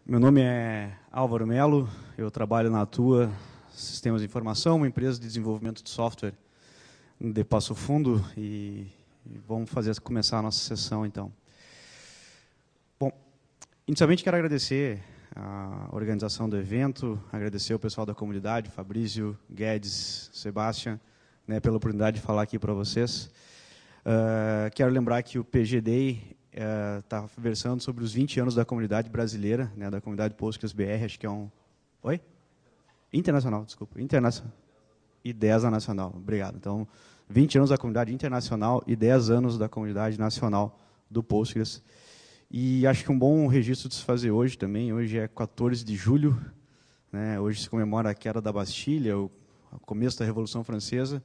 Meu nome é Álvaro Melo, eu trabalho na Atua Sistemas de Informação, uma empresa de desenvolvimento de software de Passo Fundo, e vamos começar a nossa sessão, então. Bom, inicialmente quero agradecer a organização do evento, agradecer o pessoal da comunidade, Fabrício, Guedes, Sebastião, né, pela oportunidade de falar aqui para vocês. Quero lembrar que o PG Day está versando sobre os 20 anos da comunidade brasileira, né, da comunidade Postgres BR, acho que é um... Oi? Internacional, desculpa. Internacional. E 10 a nacional, obrigado. Então, 20 anos da comunidade internacional e 10 anos da comunidade nacional do Postgres. E acho que um bom registro de se fazer hoje também, hoje é 14 de julho, né, hoje se comemora a queda da Bastilha, o começo da Revolução Francesa,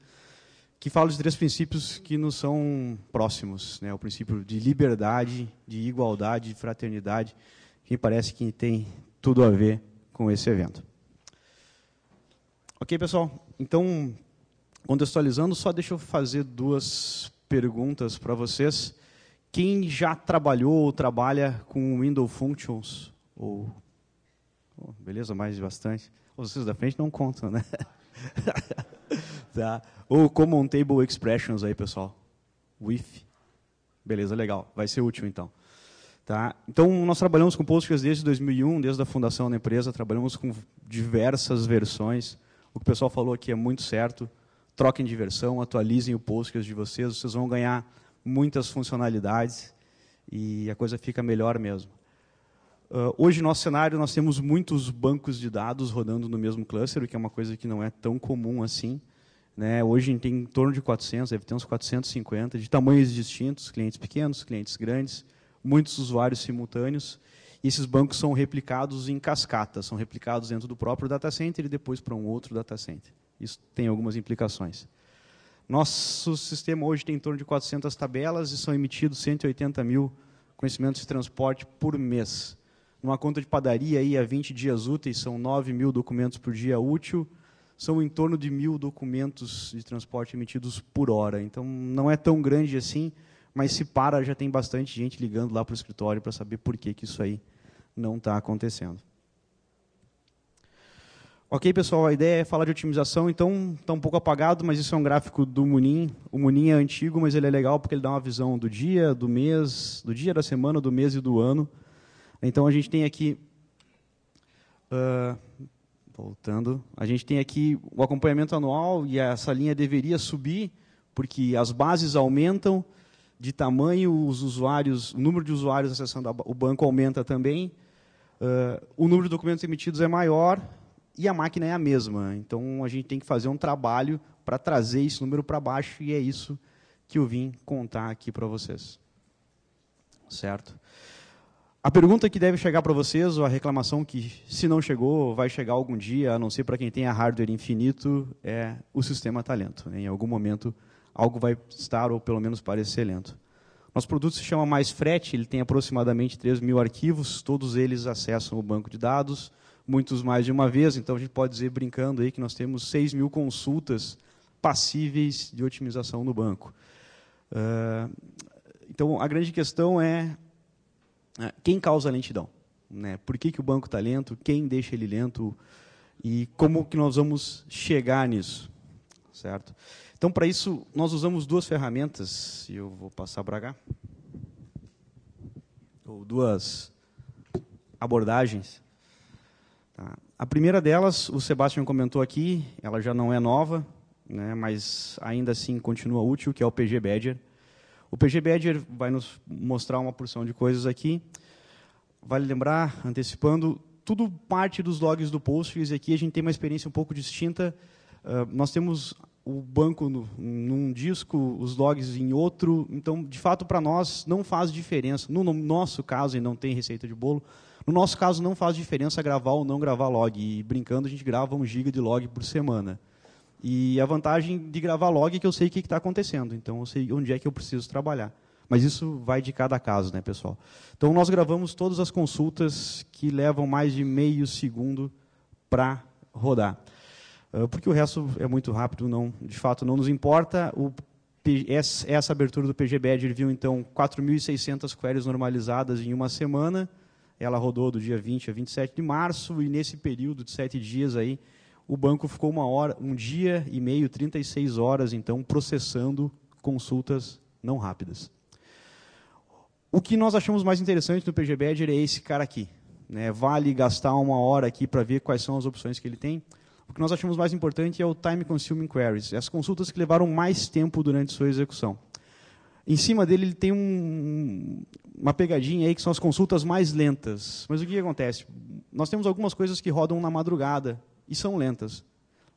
que fala de 3 princípios que nos são próximos, né? O princípio de liberdade, de igualdade, de fraternidade, que me parece que tem tudo a ver com esse evento. Ok, pessoal? Então, contextualizando, só deixa eu fazer 2 perguntas para vocês. Quem já trabalhou ou trabalha com Window Functions? Beleza, mais bastante. Vocês da frente não contam, né? Tá. Ou Common Table Expressions aí, pessoal. WIF. Beleza, legal. Vai ser útil, então. Tá. Então, nós trabalhamos com Postgres desde 2001, desde a fundação da empresa, trabalhamos com diversas versões. O que o pessoal falou aqui é muito certo. Troquem de versão, atualizem o Postgres de vocês vão ganhar muitas funcionalidades e a coisa fica melhor mesmo. Hoje, no nosso cenário, nós temos muitos bancos de dados rodando no mesmo cluster, o que é uma coisa que não é tão comum assim. Né? Hoje, a gente tem em torno de 400, deve ter uns 450, de tamanhos distintos, clientes pequenos, clientes grandes, muitos usuários simultâneos. E esses bancos são replicados em cascata, são replicados dentro do próprio data center e depois para um outro data center. Isso tem algumas implicações. Nosso sistema hoje tem em torno de 400 tabelas e são emitidos 180 mil conhecimentos de transporte por mês. Numa conta de padaria, aí, a 20 dias úteis, são 9 mil documentos por dia útil, são em torno de 1.000 documentos de transporte emitidos por hora. Então, não é tão grande assim, mas se para, já tem bastante gente ligando lá para o escritório para saber por que isso aí não está acontecendo. Ok, pessoal, a ideia é falar de otimização, então está um pouco apagado, mas isso é um gráfico do Munin. O Munin é antigo, mas ele é legal porque ele dá uma visão do dia, do mês, do dia, da semana, do mês e do ano. Então, a gente tem aqui, voltando, a gente tem aqui o acompanhamento anual e essa linha deveria subir, porque as bases aumentam de tamanho, os usuários, o número de usuários acessando o banco aumenta também, o número de documentos emitidos é maior e a máquina é a mesma. Então, a gente tem que fazer um trabalho para trazer esse número para baixo e é isso que eu vim contar aqui para vocês. Certo? A pergunta que deve chegar para vocês, ou a reclamação que, se não chegou, vai chegar algum dia, a não ser para quem tem hardware infinito, é o sistema está lento. Em algum momento, algo vai estar, ou pelo menos parecer lento. Nosso produto se chama MaisFret, ele tem aproximadamente 3.000 arquivos, todos eles acessam o banco de dados, muitos mais de uma vez, então a gente pode dizer, brincando, aí, que nós temos 6.000 consultas passíveis de otimização no banco. Então, a grande questão é quem causa a lentidão, né? Por que o banco está lento, quem deixa ele lento e como que nós vamos chegar nisso, certo? Então, para isso, nós usamos 2 ferramentas, e eu vou passar para cá, ou 2 abordagens. Tá? A primeira delas, o Sebastião comentou aqui, ela já não é nova, né, mas ainda assim continua útil, que é o PG Badger. O PG Badger vai nos mostrar uma porção de coisas aqui. Vale lembrar, antecipando, tudo parte dos logs do Postgres, e aqui a gente tem uma experiência um pouco distinta. Nós temos o banco num disco, os logs em outro, então, de fato, para nós não faz diferença. No nosso caso, e não tem receita de bolo, no nosso caso não faz diferença gravar ou não gravar log. E brincando, a gente grava 1 GB de log por semana. E a vantagem de gravar log é que eu sei o que está acontecendo, então eu sei onde é que eu preciso trabalhar. Mas isso vai de cada caso, né, pessoal? Então, nós gravamos todas as consultas que levam mais de meio segundo para rodar. Porque o resto é muito rápido, de fato não nos importa. Essa abertura do PG Badger viu, então, 4.600 queries normalizadas em uma semana, ela rodou do dia 20 a 27 de março, e nesse período de 7 dias aí, o banco ficou 1 dia e meio, 36 horas, então, processando consultas não rápidas. O que nós achamos mais interessante no PG Badger é esse cara aqui. Né? Vale gastar 1 hora aqui para ver quais são as opções que ele tem. O que nós achamos mais importante é o Time Consuming Queries, as consultas que levaram mais tempo durante sua execução. Em cima dele, ele tem uma pegadinha aí que são as consultas mais lentas. Mas o que acontece? Nós temos algumas coisas que rodam na madrugada e são lentas.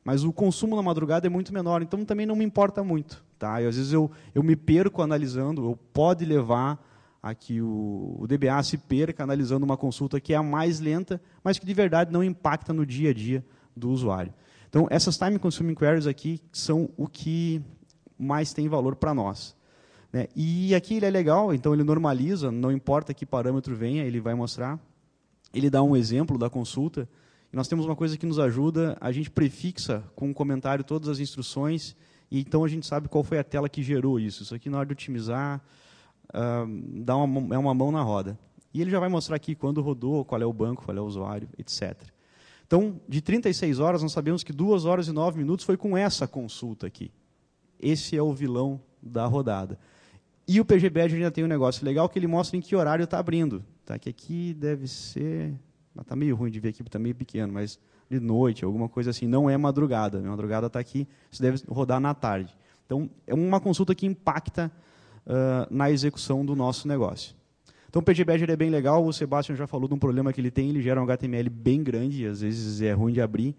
Mas o consumo na madrugada é muito menor, então também não me importa muito. Tá? Às vezes eu me perco analisando, pode levar a que o DBA se perca analisando uma consulta que é a mais lenta, mas que de verdade não impacta no dia a dia do usuário. Então, essas Time Consuming Queries aqui são o que mais tem valor para nós. Né? E aqui ele é legal, então ele normaliza, não importa que parâmetro venha, ele vai mostrar. Ele dá um exemplo da consulta. E nós temos uma coisa que nos ajuda, a gente prefixa com um comentário todas as instruções, e então a gente sabe qual foi a tela que gerou isso. Isso aqui, na hora de otimizar, é uma mão na roda. E ele já vai mostrar aqui quando rodou, qual é o banco, qual é o usuário, etc. Então, de 36 horas, nós sabemos que 2 horas e 9 minutos foi com essa consulta aqui. Esse é o vilão da rodada. E o PG Badger ainda tem um negócio legal que ele mostra em que horário está abrindo. Tá? Que aqui deve ser... Está meio ruim de ver aqui, está meio pequeno, mas de noite, alguma coisa assim. Não é madrugada. A madrugada está aqui, isso deve rodar na tarde. Então, é uma consulta que impacta na execução do nosso negócio. Então, o PG Badger é bem legal. O Sebastian já falou de um problema que ele tem. Ele gera um HTML bem grande, às vezes é ruim de abrir.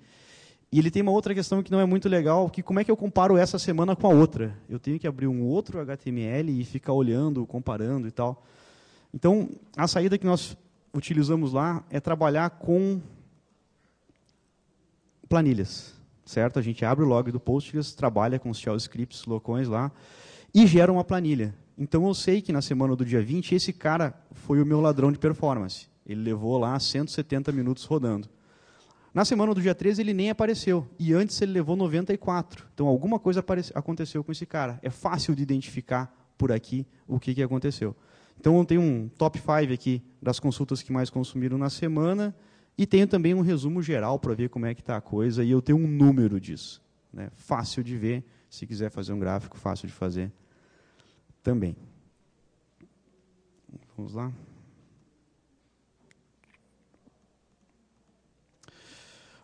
E ele tem uma outra questão que não é muito legal, que como é que eu comparo essa semana com a outra? Eu tenho que abrir um outro HTML e ficar olhando, comparando e tal. Então, a saída que nós utilizamos lá é trabalhar com planilhas. Certo? A gente abre o log do Postgres, trabalha com os shell scripts loucões lá e gera uma planilha. Então, eu sei que na semana do dia 20, esse cara foi o meu ladrão de performance. Ele levou lá 170 minutos rodando. Na semana do dia 13, ele nem apareceu. E antes ele levou 94. Então, alguma coisa aconteceu com esse cara. É fácil de identificar por aqui o que aconteceu. Então, eu tenho um top 5 aqui das consultas que mais consumiram na semana. E tenho também um resumo geral para ver como é que está a coisa. E eu tenho um número disso. Né? Fácil de ver. Se quiser fazer um gráfico, fácil de fazer também. Vamos lá.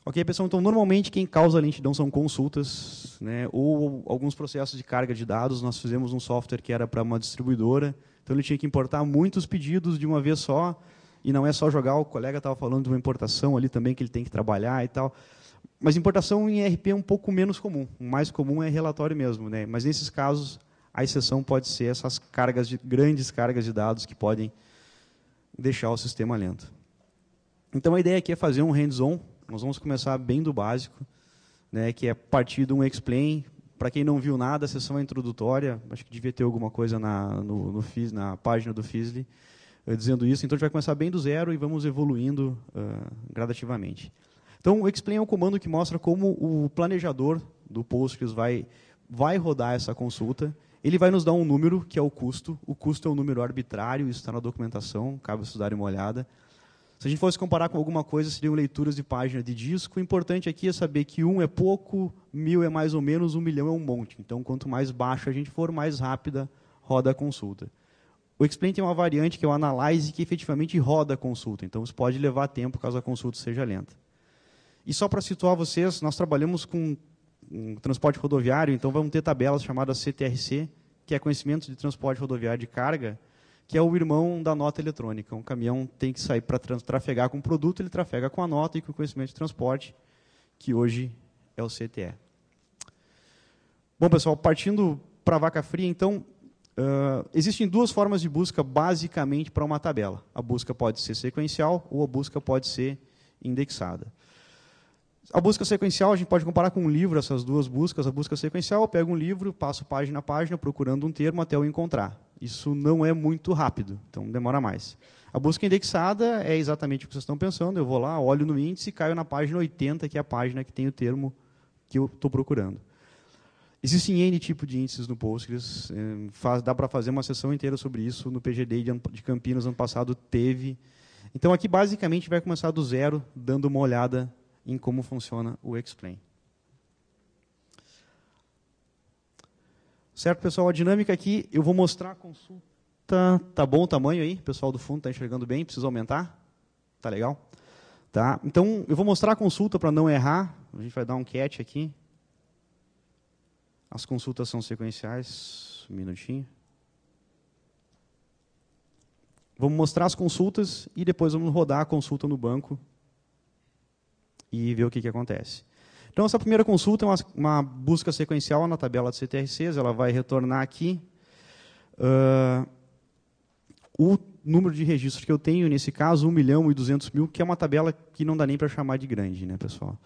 Ok, pessoal, então normalmente quem causa lentidão são consultas, né, ou alguns processos de carga de dados. Nós fizemos um software que era para uma distribuidora, então ele tinha que importar muitos pedidos de uma vez só, e não é só jogar, o colega estava falando de uma importação ali também que ele tem que trabalhar e tal. Mas importação em ERP é um pouco menos comum, o mais comum é relatório mesmo, né, mas nesses casos a exceção pode ser essas grandes cargas de dados que podem deixar o sistema lento. Então a ideia aqui é fazer um hands-on. Nós vamos começar bem do básico, né, que é partir de um explain. Para quem não viu nada, a sessão é introdutória. Acho que devia ter alguma coisa na página do Fizzly dizendo isso. Então, a gente vai começar bem do zero e vamos evoluindo gradativamente. Então, o explain é um comando que mostra como o planejador do Postgres vai rodar essa consulta. Ele vai nos dar um número, que é o custo. O custo é um número arbitrário, isso está na documentação, cabe vocês darem uma olhada. Se a gente fosse comparar com alguma coisa, seriam leituras de página de disco. O importante aqui é saber que 1 é pouco, 1000 é mais ou menos, 1 milhão é um monte. Então, quanto mais baixo a gente for, mais rápida roda a consulta. O explain tem uma variante, que é o analyze, que efetivamente roda a consulta. Então, isso pode levar tempo caso a consulta seja lenta. E só para situar vocês, nós trabalhamos com transporte rodoviário, então vamos ter tabelas chamadas CTRC, que é conhecimento de transporte rodoviário de carga, que é o irmão da nota eletrônica. Um caminhão tem que sair para trafegar com o produto, ele trafega com a nota e com o conhecimento de transporte, que hoje é o CTE. Bom, pessoal, partindo para a vaca fria, então, existem duas formas de busca, basicamente, para uma tabela. A busca pode ser sequencial ou a busca pode ser indexada. A busca sequencial, a gente pode comparar com um livro, essas duas buscas. A busca sequencial, eu pego um livro, passo página a página, procurando um termo até eu encontrar. Isso não é muito rápido, então demora mais. A busca indexada é exatamente o que vocês estão pensando. Eu vou lá, olho no índice e caio na página 80, que é a página que tem o termo que eu estou procurando. Existem N tipos de índices no Postgres. Dá para fazer uma sessão inteira sobre isso. No PGD de Campinas, ano passado, teve. Então, aqui, basicamente, vai começar do zero, dando uma olhada em como funciona o Explain. Certo, pessoal? A dinâmica aqui, eu vou mostrar a consulta. Tá bom o tamanho aí? O pessoal do fundo está enxergando bem? Precisa aumentar? Tá legal? Tá? Então, eu vou mostrar a consulta para não errar. A gente vai dar um catch aqui. As consultas são sequenciais. Um minutinho. Vamos mostrar as consultas e depois vamos rodar a consulta no banco e ver o que acontece. Então, essa primeira consulta é uma busca sequencial na tabela de CTRCs. Ela vai retornar aqui o número de registros que eu tenho, nesse caso, 1.200.000, que é uma tabela que não dá nem para chamar de grande, né, pessoal?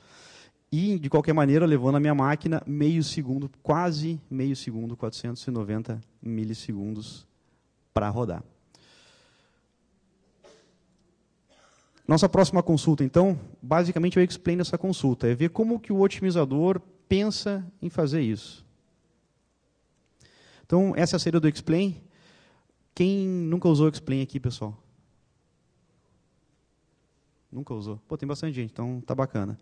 E, de qualquer maneira, levou na minha máquina meio segundo, quase meio segundo, 490 milissegundos para rodar. Nossa próxima consulta, então, basicamente eu explain essa consulta, é ver como que o otimizador pensa em fazer isso. Então, essa é a saída do explain. Quem nunca usou o explain aqui, pessoal? Nunca usou? Pô, tem bastante gente, então tá bacana.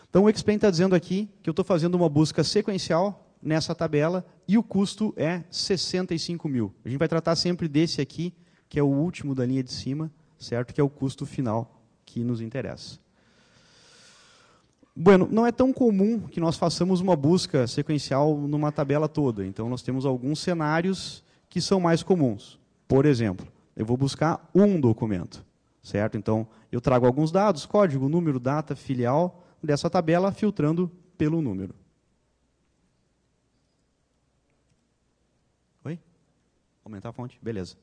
Então, o explain está dizendo aqui que eu estou fazendo uma busca sequencial nessa tabela e o custo é 65.000. A gente vai tratar sempre desse aqui, que é o último da linha de cima, certo? Que é o custo final que nos interessa. Bueno, não é tão comum que nós façamos uma busca sequencial numa tabela toda. Então, nós temos alguns cenários que são mais comuns. Por exemplo, eu vou buscar um documento, certo? Então, eu trago alguns dados, código, número, data, filial, dessa tabela, filtrando pelo número. Oi? Aumentar a fonte? Beleza.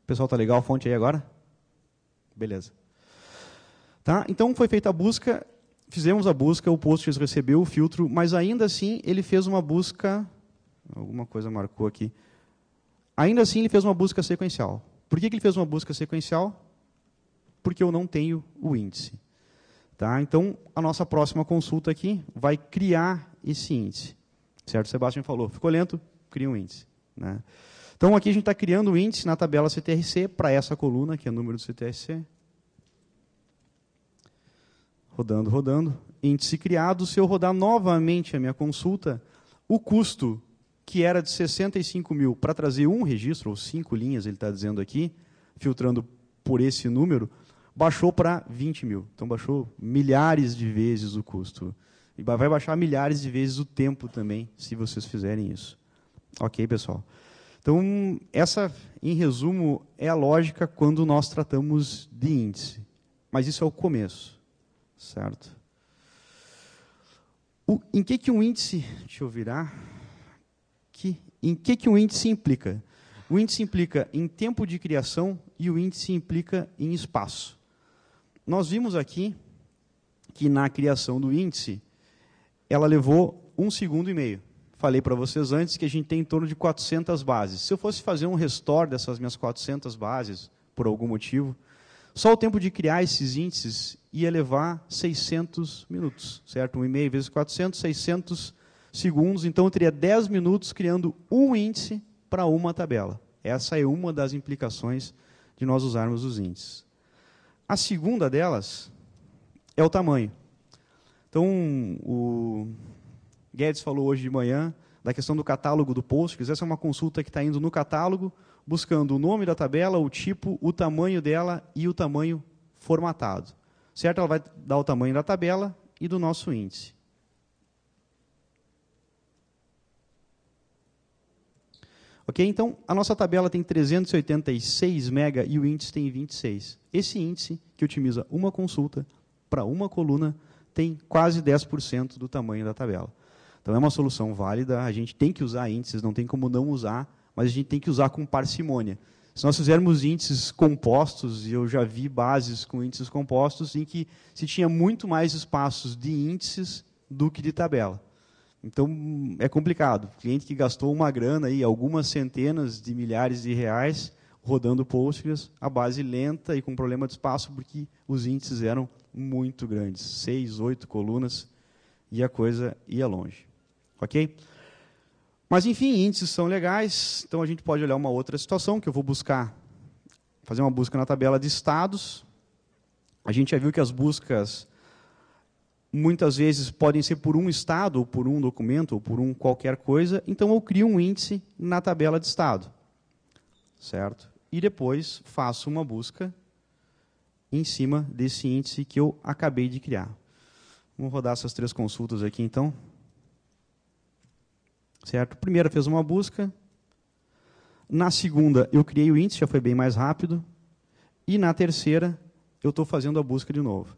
Pessoal, tá legal a fonte aí agora? Beleza. Tá? Então, foi feita a busca, fizemos a busca, o Postgres recebeu o filtro, mas ainda assim ele fez uma busca, alguma coisa marcou aqui, ainda assim ele fez uma busca sequencial. Por que ele fez uma busca sequencial? Porque eu não tenho o índice. Tá? Então, a nossa próxima consulta aqui vai criar esse índice. Certo? O Sebastião falou, ficou lento, cria um índice. Né? Então, aqui a gente está criando o índice na tabela CTRC para essa coluna, que é o número do CTRC. Rodando, rodando. Índice criado. Se eu rodar novamente a minha consulta, o custo, que era de 65.000 para trazer um registro, ou 5 linhas, ele está dizendo aqui, filtrando por esse número, baixou para 20.000. Então, baixou milhares de vezes o custo. E vai baixar milhares de vezes o tempo também, se vocês fizerem isso. Ok, pessoal? Então, essa, em resumo, é a lógica quando nós tratamos de índice. Mas isso é o começo, certo? Em que um índice... Deixa eu virar. Em que um índice implica? O índice implica em tempo de criação e o índice implica em espaço. Nós vimos aqui que na criação do índice, ela levou 1,5 segundos. Falei para vocês antes que a gente tem em torno de 400 bases. Se eu fosse fazer um restore dessas minhas 400 bases, por algum motivo, só o tempo de criar esses índices ia levar 600 minutos, certo? 1,5 vezes 400, 600 segundos. Então, eu teria 10 minutos criando um índice para uma tabela. Essa é uma das implicações de nós usarmos os índices. A segunda delas é o tamanho. Então, o Guedes falou hoje de manhã da questão do catálogo do Postgres. Essa é uma consulta que está indo no catálogo, buscando o nome da tabela, o tipo, o tamanho dela e o tamanho formatado. Certo? Ela vai dar o tamanho da tabela e do nosso índice. Ok? Então, a nossa tabela tem 386 MB e o índice tem 26. Esse índice, que otimiza uma consulta para uma coluna, tem quase 10% do tamanho da tabela. Então, é uma solução válida, a gente tem que usar índices, não tem como não usar, mas a gente tem que usar com parcimônia. Se nós fizermos índices compostos, e eu já vi bases com índices compostos, em que se tinha muito mais espaços de índices do que de tabela. Então, é complicado. O cliente que gastou uma grana, aí, algumas centenas de milhares de reais, rodando Postgres, a base lenta e com problema de espaço, porque os índices eram muito grandes, 6, 8 colunas, e a coisa ia longe. Ok? Mas, enfim, índices são legais, então a gente pode olhar uma outra situação, que eu vou buscar fazer uma busca na tabela de estados. A gente já viu que as buscas, muitas vezes, podem ser por um estado, ou por um documento, ou por qualquer coisa. Então, eu crio um índice na tabela de estado. Certo? E depois faço uma busca em cima desse índice que eu acabei de criar. Vamos rodar essas 3 consultas aqui, então. Certo? Primeira fez uma busca. Na segunda, eu criei o índice, já foi bem mais rápido. E na terceira, eu estou fazendo a busca de novo.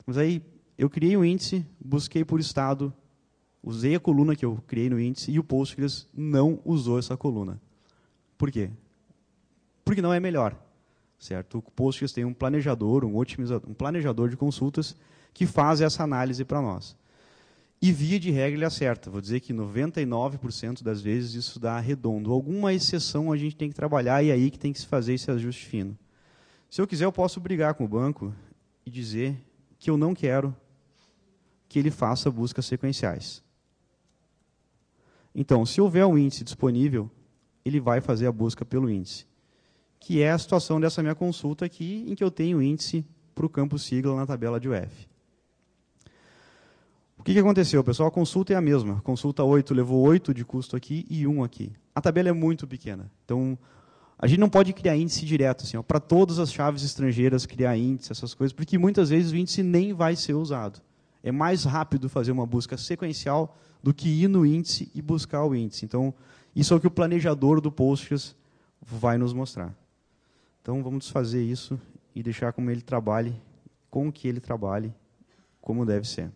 Mas aí, eu criei o índice, busquei por estado, usei a coluna que eu criei no índice, e o Postgres não usou essa coluna. Por quê? Porque não é melhor. Certo? O Postgres tem um planejador, um planejador de consultas, que faz essa análise para nós. E, via de regra, ele acerta. Vou dizer que 99% das vezes isso dá redondo. Alguma exceção a gente tem que trabalhar e é aí que tem que se fazer esse ajuste fino. Se eu quiser, eu posso brigar com o banco e dizer que eu não quero que ele faça buscas sequenciais. Então, se houver um índice disponível, ele vai fazer a busca pelo índice. Que é a situação dessa minha consulta aqui, em que eu tenho o índice para o campo sigla na tabela de UF. O que aconteceu, pessoal? A consulta é a mesma. Consulta 8 levou 8 de custo aqui e 1 aqui. A tabela é muito pequena. Então, a gente não pode criar índice direto, assim, para todas as chaves estrangeiras criar índice, essas coisas, porque muitas vezes o índice nem vai ser usado. É mais rápido fazer uma busca sequencial do que ir no índice e buscar o índice. Então, isso é o que o planejador do Postgres vai nos mostrar. Então, vamos desfazer isso e deixar como ele trabalhe, com que ele trabalhe, como deve ser.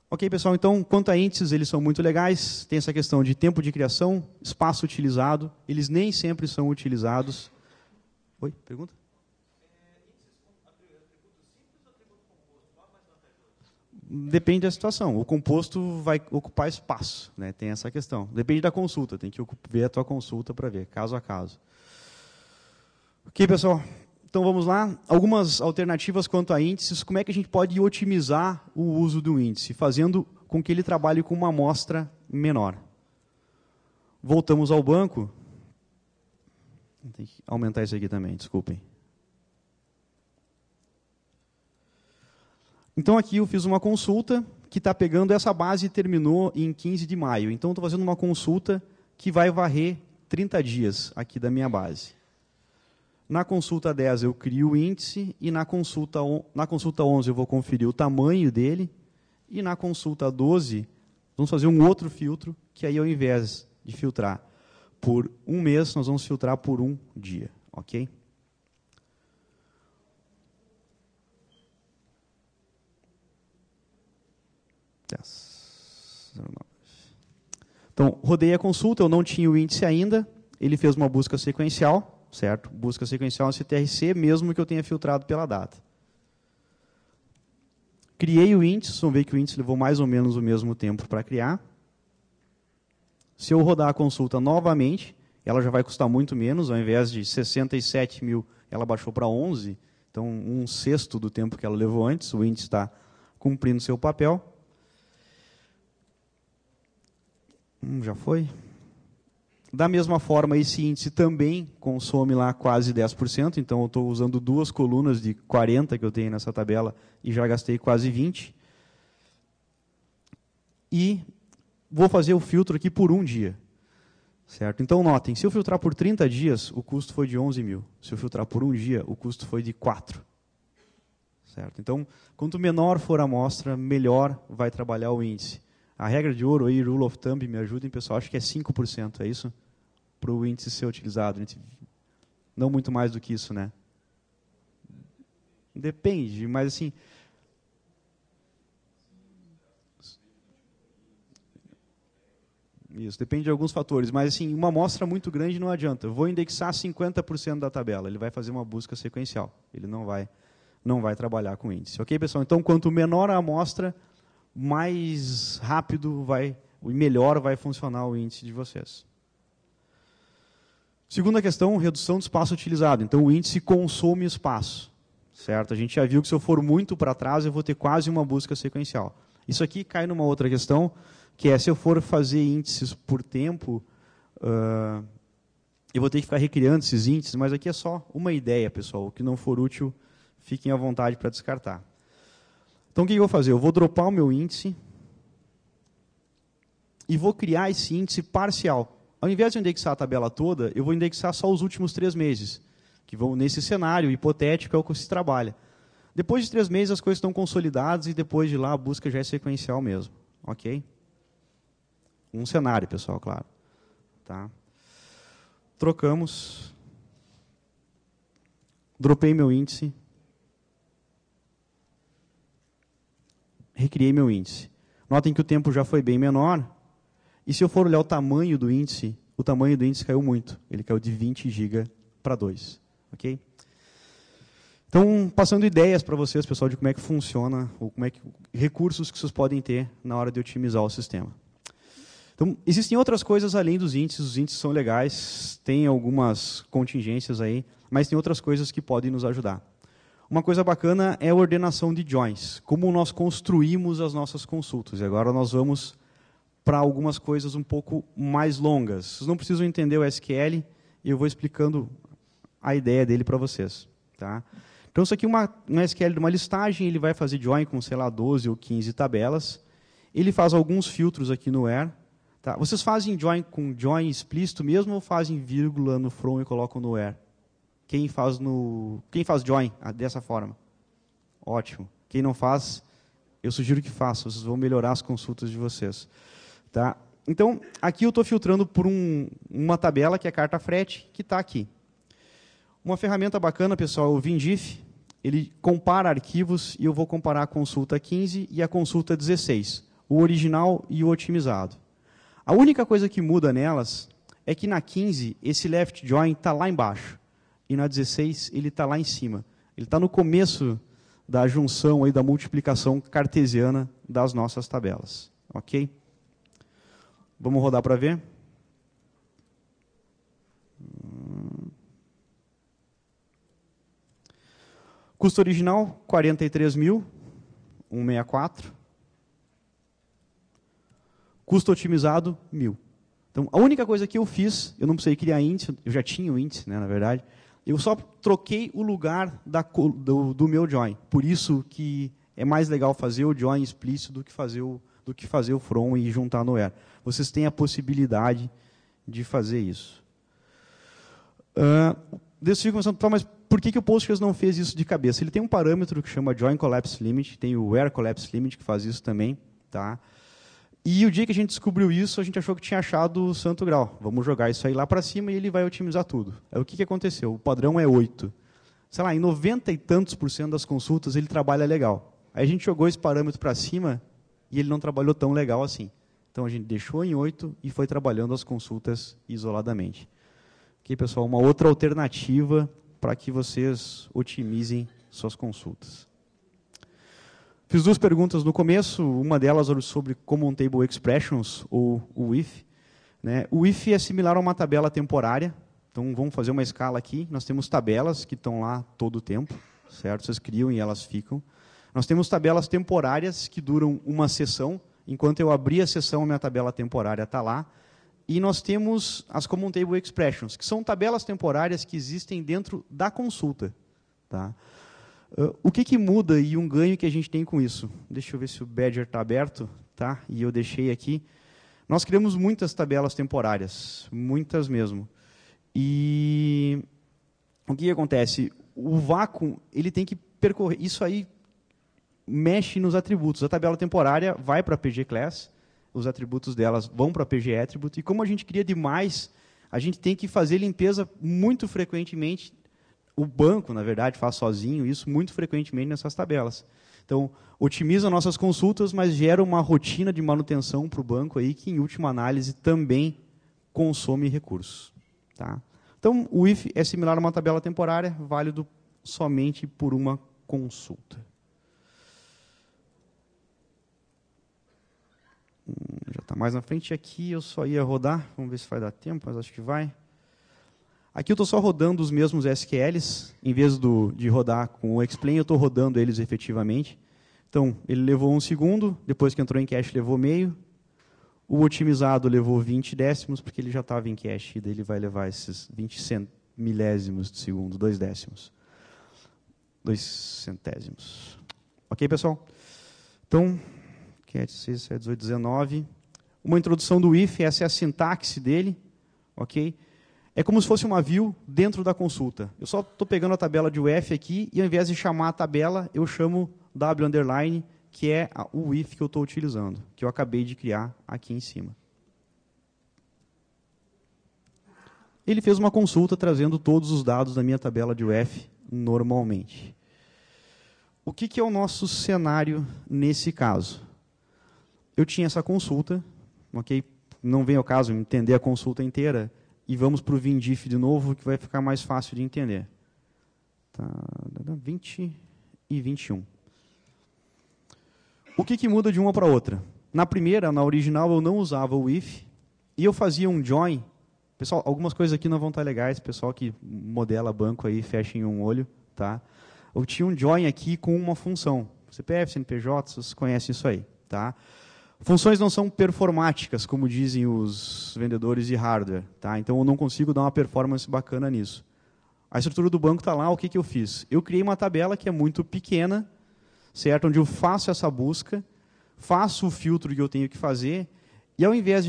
Ok, pessoal, então, quanto a índices, eles são muito legais. Tem essa questão de tempo de criação, espaço utilizado. Eles nem sempre são utilizados. Oi, pergunta? Depende da situação. O composto vai ocupar espaço, né? Tem essa questão. Depende da consulta, tem que ver a tua consulta para ver, caso a caso. Ok, pessoal? Então, vamos lá. Algumas alternativas quanto a índices. Como é que a gente pode otimizar o uso do índice, fazendo com que ele trabalhe com uma amostra menor? Voltamos ao banco. Tem que aumentar isso aqui também, desculpem. Então, aqui eu fiz uma consulta que está pegando essa base e terminou em 15 de maio. Então, estou fazendo uma consulta que vai varrer 30 dias aqui da minha base. Na consulta 10 eu crio o índice e na consulta 11 eu vou conferir o tamanho dele e na consulta 12 vamos fazer um outro filtro que aí ao invés de filtrar por um mês, nós vamos filtrar por um dia, ok? Então, rodei a consulta, eu não tinha o índice ainda, ele fez uma busca sequencial, certo? Busca sequencial no CTRC, mesmo que eu tenha filtrado pela data. Criei o índice, vamos ver que o índice levou mais ou menos o mesmo tempo para criar. Se eu rodar a consulta novamente, ela já vai custar muito menos, ao invés de 67 mil, ela baixou para 11, então 1/6 do tempo que ela levou antes, o índice está cumprindo seu papel. Já foi? Da mesma forma, esse índice também consome lá quase 10%, então eu estou usando 2 colunas de 40 que eu tenho nessa tabela e já gastei quase 20. E vou fazer o filtro aqui por um dia. Certo? Então, notem, se eu filtrar por 30 dias, o custo foi de 11 mil. Se eu filtrar por um dia, o custo foi de 4. Certo? Então, quanto menor for a amostra, melhor vai trabalhar o índice. A regra de ouro aí, rule of thumb, me ajudem, pessoal, acho que é 5%, é isso? Para o índice ser utilizado. Não muito mais do que isso, né? Depende, mas assim... Isso, depende de alguns fatores, mas assim, uma amostra muito grande não adianta. Eu vou indexar 50% da tabela, ele vai fazer uma busca sequencial, ele não vai trabalhar com índice. Ok, pessoal? Então, quanto menor a amostra, mais rápido e melhor vai funcionar o índice de vocês. Segunda questão, redução do espaço utilizado. Então, o índice consome espaço. Certo? A gente já viu que se eu for muito para trás, eu vou ter quase uma busca sequencial. Isso aqui cai numa outra questão, que é se eu for fazer índices por tempo, eu vou ter que ficar recriando esses índices, mas aqui é só uma ideia, pessoal. O que não for útil, fiquem à vontade para descartar. Então, o que eu vou fazer? Eu vou dropar o meu índice e vou criar esse índice parcial. Ao invés de indexar a tabela toda, eu vou indexar só os últimos 3 meses, que vão nesse cenário hipotético é o que se trabalha. Depois de 3 meses, as coisas estão consolidadas e depois de lá a busca já é sequencial mesmo. Ok? Um cenário, pessoal, claro. Tá? Trocamos. Dropei meu índice. Recriei meu índice. Notem que o tempo já foi bem menor. E se eu for olhar o tamanho do índice caiu muito. Ele caiu de 20 GB para 2. Ok? Então, passando ideias para vocês, pessoal, de como é que funciona, ou recursos que vocês podem ter na hora de otimizar o sistema. Então, existem outras coisas além dos índices. Os índices são legais, tem algumas contingências aí, mas tem outras coisas que podem nos ajudar. Uma coisa bacana é a ordenação de joins, como nós construímos as nossas consultas. E agora nós vamos para algumas coisas um pouco mais longas. Vocês não precisam entender o SQL, e eu vou explicando a ideia dele para vocês. Tá? Então, isso aqui é um SQL de uma listagem, ele vai fazer join com, sei lá, 12 ou 15 tabelas. Ele faz alguns filtros aqui no where. Tá? Vocês fazem join com join explícito mesmo ou fazem vírgula no from e colocam no where? Quem faz join dessa forma? Ótimo. Quem não faz, eu sugiro que faça. Vocês vão melhorar as consultas de vocês. Tá? Então, aqui eu estou filtrando por uma tabela, que é a carta frete, que está aqui. Uma ferramenta bacana, pessoal, é o Vindif. Ele compara arquivos e eu vou comparar a consulta 15 e a consulta 16. O original e o otimizado. A única coisa que muda nelas é que na 15, esse left join está lá embaixo. E na 16, ele está lá em cima. Ele está no começo da junção, aí, da multiplicação cartesiana das nossas tabelas. Ok? Vamos rodar para ver? Custo original, 43.164. Custo otimizado, 1.000. Então, a única coisa que eu fiz, eu não precisei criar índice, eu já tinha o índice, né, na verdade, eu só troquei o lugar do meu join. Por isso que é mais legal fazer o join explícito do que fazer o from e juntar no where. Vocês têm a possibilidade de fazer isso. Deixa eu começar, mas por que o Postgres não fez isso de cabeça? Ele tem um parâmetro que chama Join Collapse Limit, tem o Where Collapse Limit que faz isso também. Tá? E o dia que a gente descobriu isso, a gente achou que tinha achado o santo grau. Vamos jogar isso aí lá para cima e ele vai otimizar tudo. Aí, o que aconteceu? O padrão é 8. Sei lá, em 90 e tantos % das consultas ele trabalha legal. Aí a gente jogou esse parâmetro para cima e ele não trabalhou tão legal assim. Então a gente deixou em 8 e foi trabalhando as consultas isoladamente. Ok, pessoal? Uma outra alternativa para que vocês otimizem suas consultas. Fiz 2 perguntas no começo, uma delas sobre Common Table Expressions, ou o if. Né? O if é similar a uma tabela temporária. Então, vamos fazer uma escala aqui. Nós temos tabelas que estão lá todo o tempo, certo? Vocês criam e elas ficam. Nós temos tabelas temporárias que duram uma sessão. Enquanto eu abrir a sessão, a minha tabela temporária está lá. E nós temos as Common Table Expressions, que são tabelas temporárias que existem dentro da consulta. Tá? O que muda e um ganho que a gente tem com isso? Deixa eu ver se o Badger está aberto. Tá? E eu deixei aqui. Nós criamos muitas tabelas temporárias, muitas mesmo. E o que acontece? O vácuo ele tem que percorrer. Isso aí mexe nos atributos. A tabela temporária vai para a PG Class, os atributos delas vão para a PG Attribute, e como a gente cria demais, a gente tem que fazer limpeza muito frequentemente. O banco, na verdade, faz sozinho isso muito frequentemente nessas tabelas. Então, otimiza nossas consultas, mas gera uma rotina de manutenção para o banco aí, que, em última análise, também consome recursos. Tá? Então, o if é similar a uma tabela temporária, válido somente por uma consulta. Já está mais na frente aqui, eu só ia rodar, vamos ver se vai dar tempo, mas acho que vai. Aqui eu estou só rodando os mesmos SQLs, em vez de rodar com o explain, eu estou rodando eles efetivamente. Então, ele levou 1 segundo, depois que entrou em cache levou meio, O otimizado levou 20 décimos, porque ele já estava em cache, e daí ele vai levar esses 20 milésimos de segundo, 2 décimos. 2 centésimos. Ok, pessoal? Então, 6, 7, 18, 19. Uma introdução do if, essa é a sintaxe dele. Ok? É como se fosse uma view dentro da consulta. Eu só estou pegando a tabela de UF aqui, e ao invés de chamar a tabela, eu chamo W underline, que é o if que eu estou utilizando, que eu acabei de criar aqui em cima. Ele fez uma consulta trazendo todos os dados da minha tabela de UF normalmente. O que é o nosso cenário nesse caso? Eu tinha essa consulta, ok? Não vem ao caso entender a consulta inteira, e vamos para o VinDiff de novo, que vai ficar mais fácil de entender. Tá, 20 e 21. O que muda de uma para outra? Na primeira, na original, eu não usava o if, e eu fazia um join. Pessoal, algumas coisas aqui não vão estar legais, pessoal que modela banco aí, fechem um olho. Tá? Eu tinha um join aqui com uma função. CPF, CNPJ, vocês conhecem isso aí. Tá? Funções não são performáticas, como dizem os vendedores de hardware. Tá? Então, eu não consigo dar uma performance bacana nisso. A estrutura do banco está lá, o que eu fiz? Eu criei uma tabela que é muito pequena, certo? Onde eu faço essa busca, faço o filtro que eu tenho que fazer, e ao invés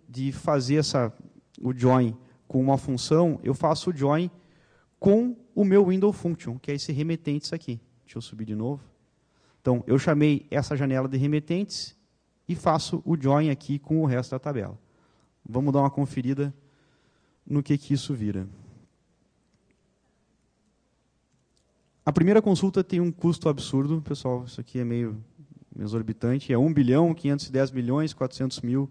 de fazer o join com uma função, eu faço o join com o meu window function, que é esse remetentes aqui. Deixa eu subir de novo. Então, eu chamei essa janela de remetentes e faço o join aqui com o resto da tabela. Vamos dar uma conferida no que isso vira. A primeira consulta tem um custo absurdo, pessoal, isso aqui é meio exorbitante, é 1 bilhão, 510 milhões, 400 mil,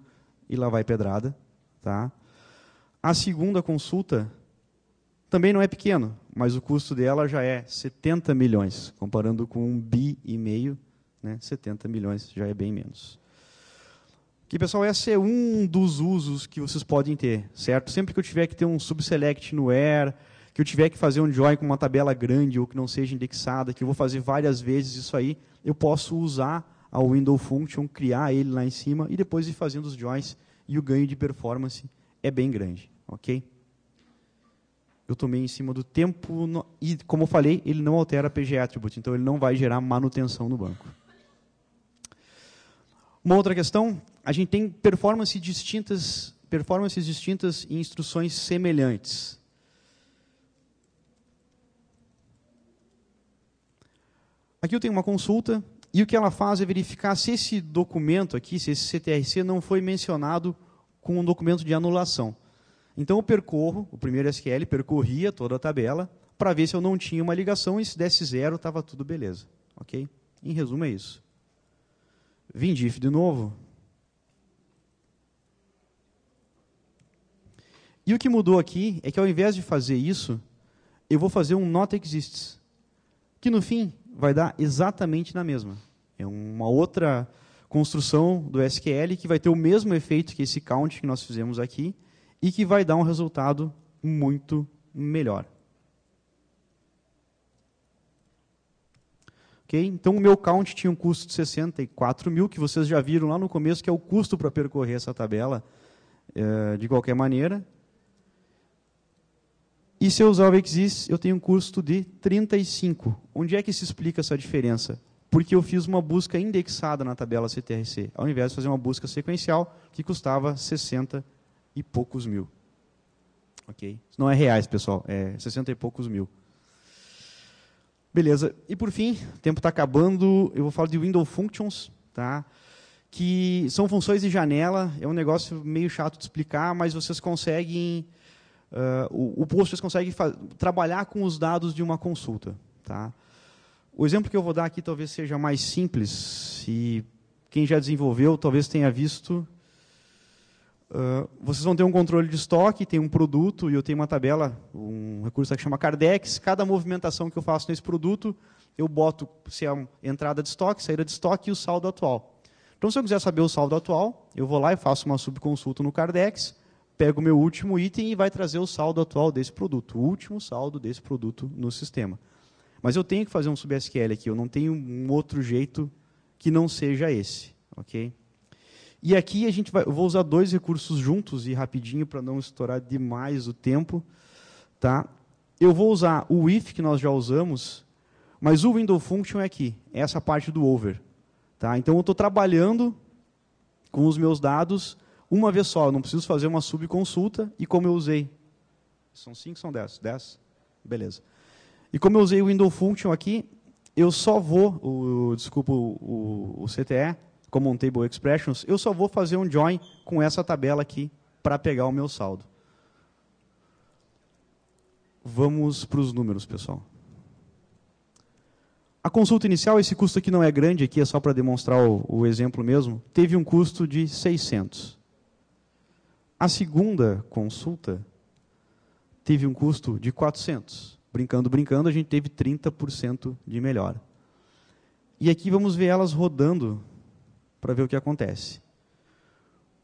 e lá vai pedrada. Tá? A segunda consulta também não é pequeno, mas o custo dela já é 70 milhões, comparando com 1,5 bi, né? 70 milhões já é bem menos. Aqui, pessoal, esse é um dos usos que vocês podem ter, certo? Sempre que eu tiver que ter um subselect no where, que eu tiver que fazer um join com uma tabela grande ou que não seja indexada, que eu vou fazer várias vezes isso aí, eu posso usar a window function, criar ele lá em cima e depois ir fazendo os joins, e o ganho de performance é bem grande. Ok? Eu tomei em cima do tempo, e como eu falei, ele não altera PG Attribute, então ele não vai gerar manutenção no banco. Uma outra questão, a gente tem performances distintas em instruções semelhantes. Aqui eu tenho uma consulta, e o que ela faz é verificar se esse documento aqui, se esse CTRC não foi mencionado com um documento de anulação. Então eu percorro, o primeiro SQL percorria toda a tabela, para ver se eu não tinha uma ligação, e se desse 0, estava tudo beleza. Ok? Em resumo é isso. VinDiff de novo. E o que mudou aqui é que ao invés de fazer isso, eu vou fazer um not exists, que no fim vai dar exatamente na mesma. É uma outra construção do SQL que vai ter o mesmo efeito que esse count que nós fizemos aqui e que vai dar um resultado muito melhor. Okay? Então, o meu count tinha um custo de 64 mil, que vocês já viram lá no começo, que é o custo para percorrer essa tabela de qualquer maneira. E se eu usar o exists, eu tenho um custo de 35. Onde é que se explica essa diferença? Porque eu fiz uma busca indexada na tabela CTRC, ao invés de fazer uma busca sequencial, que custava 60 e poucos mil. Ok? Isso não é reais, pessoal, é 60 e poucos mil. Beleza. E por fim, o tempo está acabando, eu vou falar de window functions, tá? Que são funções de janela, é um negócio meio chato de explicar, mas vocês conseguem... o Postgres consegue trabalhar com os dados de uma consulta. Tá? O exemplo que eu vou dar aqui talvez seja mais simples, e quem já desenvolveu talvez tenha visto. Vocês vão ter um controle de estoque, tem um produto, e eu tenho uma tabela, um recurso que chama Cardex. Cada movimentação que eu faço nesse produto, eu boto se é uma entrada de estoque, saída de estoque e o saldo atual. Então, se eu quiser saber o saldo atual, eu vou lá e faço uma subconsulta no Cardex, pego o meu último item e vai trazer o saldo atual desse produto, o último saldo desse produto no sistema. Mas eu tenho que fazer um sub-SQL aqui, eu não tenho um outro jeito que não seja esse. Ok? E aqui eu vou usar dois recursos juntos e rapidinho para não estourar demais o tempo. Tá? Eu vou usar o if, que nós já usamos, mas o window function é aqui, essa parte do over. Tá? Então, eu estou trabalhando com os meus dados uma vez só, eu não preciso fazer uma subconsulta, e como eu usei... São 5, são 10? 10? Beleza. E como eu usei o window function aqui, eu só vou, o CTE, Common Table Expressions, eu só vou fazer um join com essa tabela aqui para pegar o meu saldo. Vamos para os números, pessoal. A consulta inicial, esse custo aqui não é grande, aqui é só para demonstrar o exemplo mesmo, teve um custo de 600. A segunda consulta teve um custo de 400. Brincando, brincando, a gente teve 30% de melhora. E aqui vamos ver elas rodando para ver o que acontece.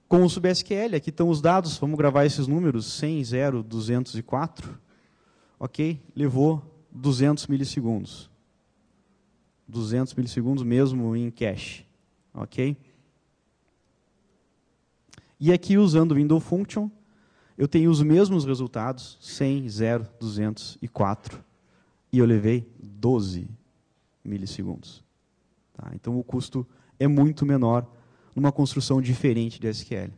Com o SubSQL, aqui estão os dados, vamos gravar esses números, 100, 0, 204. Ok? Levou 200 milissegundos. 200 milissegundos mesmo em cache. Ok? E aqui, usando o window function, eu tenho os mesmos resultados, 100, 0, 204, e eu levei 12 milissegundos. Tá? Então, o custo é muito menor numa construção diferente de SQL.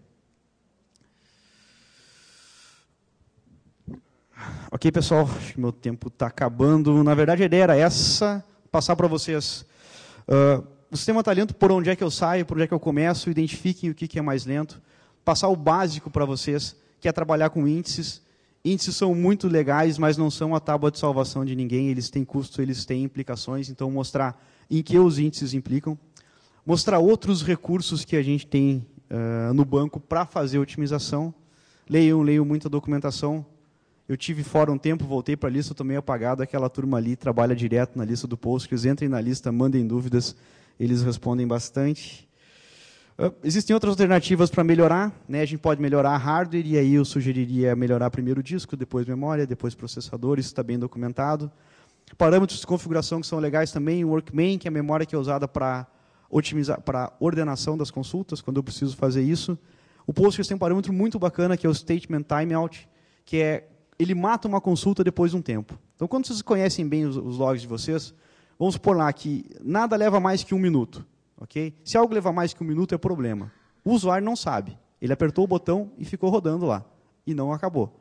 Ok, pessoal? Acho que meu tempo está acabando. Na verdade, a ideia era essa, passar para vocês. O sistema está lento, por onde é que eu saio, por onde é que eu começo, identifiquem o que é mais lento. Passar o básico para vocês, que é trabalhar com índices. Índices são muito legais, mas não são a tábua de salvação de ninguém. Eles têm custo, eles têm implicações. Então, mostrar em que os índices implicam. Mostrar outros recursos que a gente tem no banco para fazer otimização. Leiam muita documentação. Eu tive fora um tempo, voltei para a lista, estou meio apagado. Aquela turma ali trabalha direto na lista do Postgres. Entrem na lista, mandem dúvidas. Eles respondem bastante. Existem outras alternativas para melhorar, né? A gente pode melhorar hardware, e aí eu sugeriria melhorar primeiro o disco, depois memória, depois processador, isso está bem documentado. Parâmetros de configuração que são legais também, o Workman, que é a memória que é usada para otimizar, para ordenação das consultas, quando eu preciso fazer isso. O Postgres tem um parâmetro muito bacana, que é o Statement Timeout, que é, ele mata uma consulta depois de um tempo. Então, quando vocês conhecem bem os logs de vocês, vamos supor lá que nada leva mais que 1 minuto. Okay? Se algo levar mais que 1 minuto, é problema. O usuário não sabe. Ele apertou o botão e ficou rodando lá. E não acabou.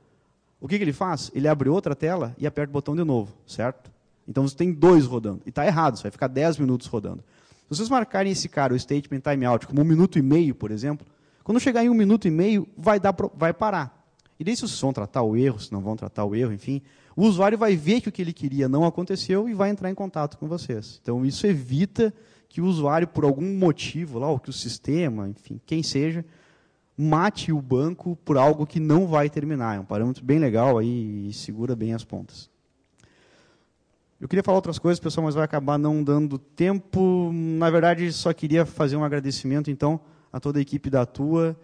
O que ele faz? Ele abre outra tela e aperta o botão de novo. Certo? Então, você tem 2 rodando. E está errado, você vai ficar 10 minutos rodando. Se vocês marcarem esse cara, o Statement Timeout, como 1 minuto e meio, por exemplo, quando chegar em 1 minuto e meio, vai parar. E daí, se vocês vão tratar o erro, se não vão tratar o erro, enfim, o usuário vai ver que o que ele queria não aconteceu e vai entrar em contato com vocês. Então, isso evita que o usuário, por algum motivo, lá, ou que o sistema, enfim, quem seja, mate o banco por algo que não vai terminar. É um parâmetro bem legal aí e segura bem as pontas. Eu queria falar outras coisas, pessoal, mas vai acabar não dando tempo. Na verdade, só queria fazer um agradecimento, então, a toda a equipe da Atua,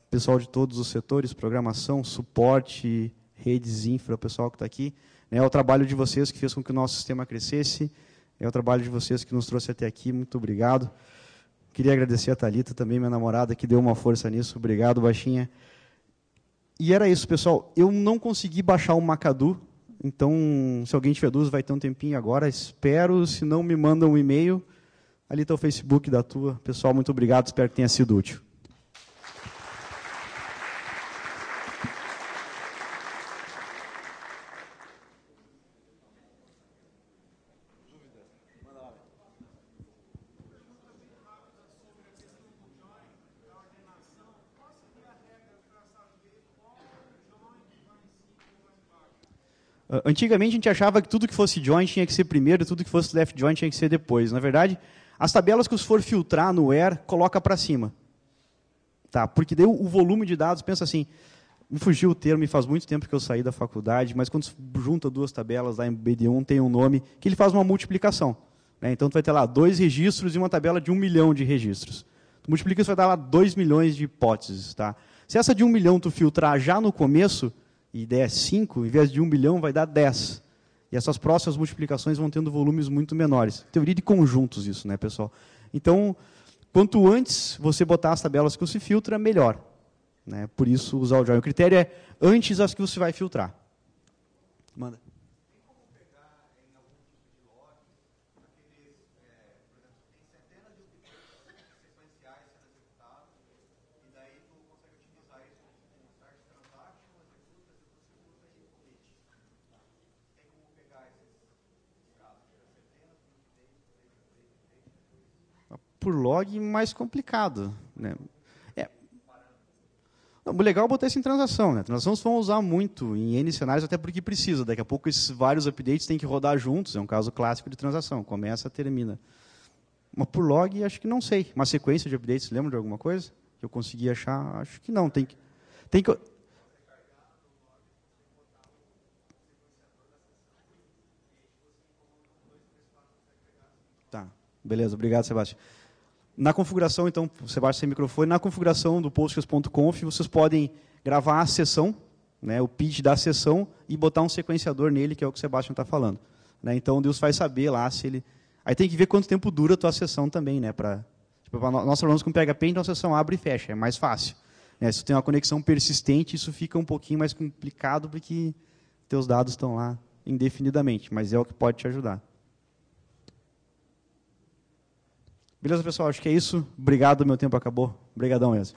pessoal de todos os setores, programação, suporte, redes, infra, pessoal que está aqui. É o trabalho de vocês que fez com que o nosso sistema crescesse. É o trabalho de vocês que nos trouxe até aqui. Muito obrigado. Queria agradecer a Thalita também, minha namorada, que deu uma força nisso. Obrigado, baixinha. E era isso, pessoal. Eu não consegui baixar o Macadu, então, se alguém tiver dúvidas, vai ter um tempinho agora. Espero, se não, me mandam um e-mail. Ali está o Facebook da Atua. Pessoal, muito obrigado. Espero que tenha sido útil. Antigamente, a gente achava que tudo que fosse join tinha que ser primeiro, tudo que fosse left join tinha que ser depois. Na verdade, as tabelas que você for filtrar no where, coloca para cima. Tá? Porque daí o volume de dados, pensa assim, me fugiu o termo, faz muito tempo que eu saí da faculdade, mas quando você junta 2 tabelas lá em BD1, tem um nome, que ele faz uma multiplicação. Né? Então, tu vai ter lá 2 registros e uma tabela de 1 milhão de registros. Tu multiplica, isso vai dar lá 2 milhões de hipóteses. Tá? Se essa de 1 milhão tu filtrar já no começo, e der 5, em vez de 1 milhão, vai dar 10. E essas próximas multiplicações vão tendo volumes muito menores. Teoria de conjuntos isso, né, pessoal? Então, quanto antes você botar as tabelas que você filtra, melhor. Né? Por isso, usar o join. O critério é antes as que você vai filtrar. Manda. Por log, mais complicado. Né? Não, o legal é botar isso em transação. Né? Transações vão usar muito em N cenários, até porque precisa. Daqui a pouco esses vários updates têm que rodar juntos. É um caso clássico de transação. Começa, termina. Mas por log, acho que não sei. Uma sequência de updates, lembra de alguma coisa? Que eu consegui achar? Acho que não. Tem que... Tá, beleza. Obrigado, Sebastião. Na configuração, então, Sebastião sem microfone, na configuração do postgres.conf, vocês podem gravar a sessão, né, o pitch da sessão, e botar um sequenciador nele, que é o que o Sebastião está falando. Né, então, Deus vai saber lá se ele... Aí tem que ver quanto tempo dura a tua sessão também. Né, nós trabalhamos com PHP, então a sessão abre e fecha, é mais fácil. Né, se tu tem uma conexão persistente, isso fica um pouquinho mais complicado, porque teus dados estão lá indefinidamente, mas é o que pode te ajudar. Beleza, pessoal? Acho que é isso. Obrigado, meu tempo acabou. Obrigadão mesmo.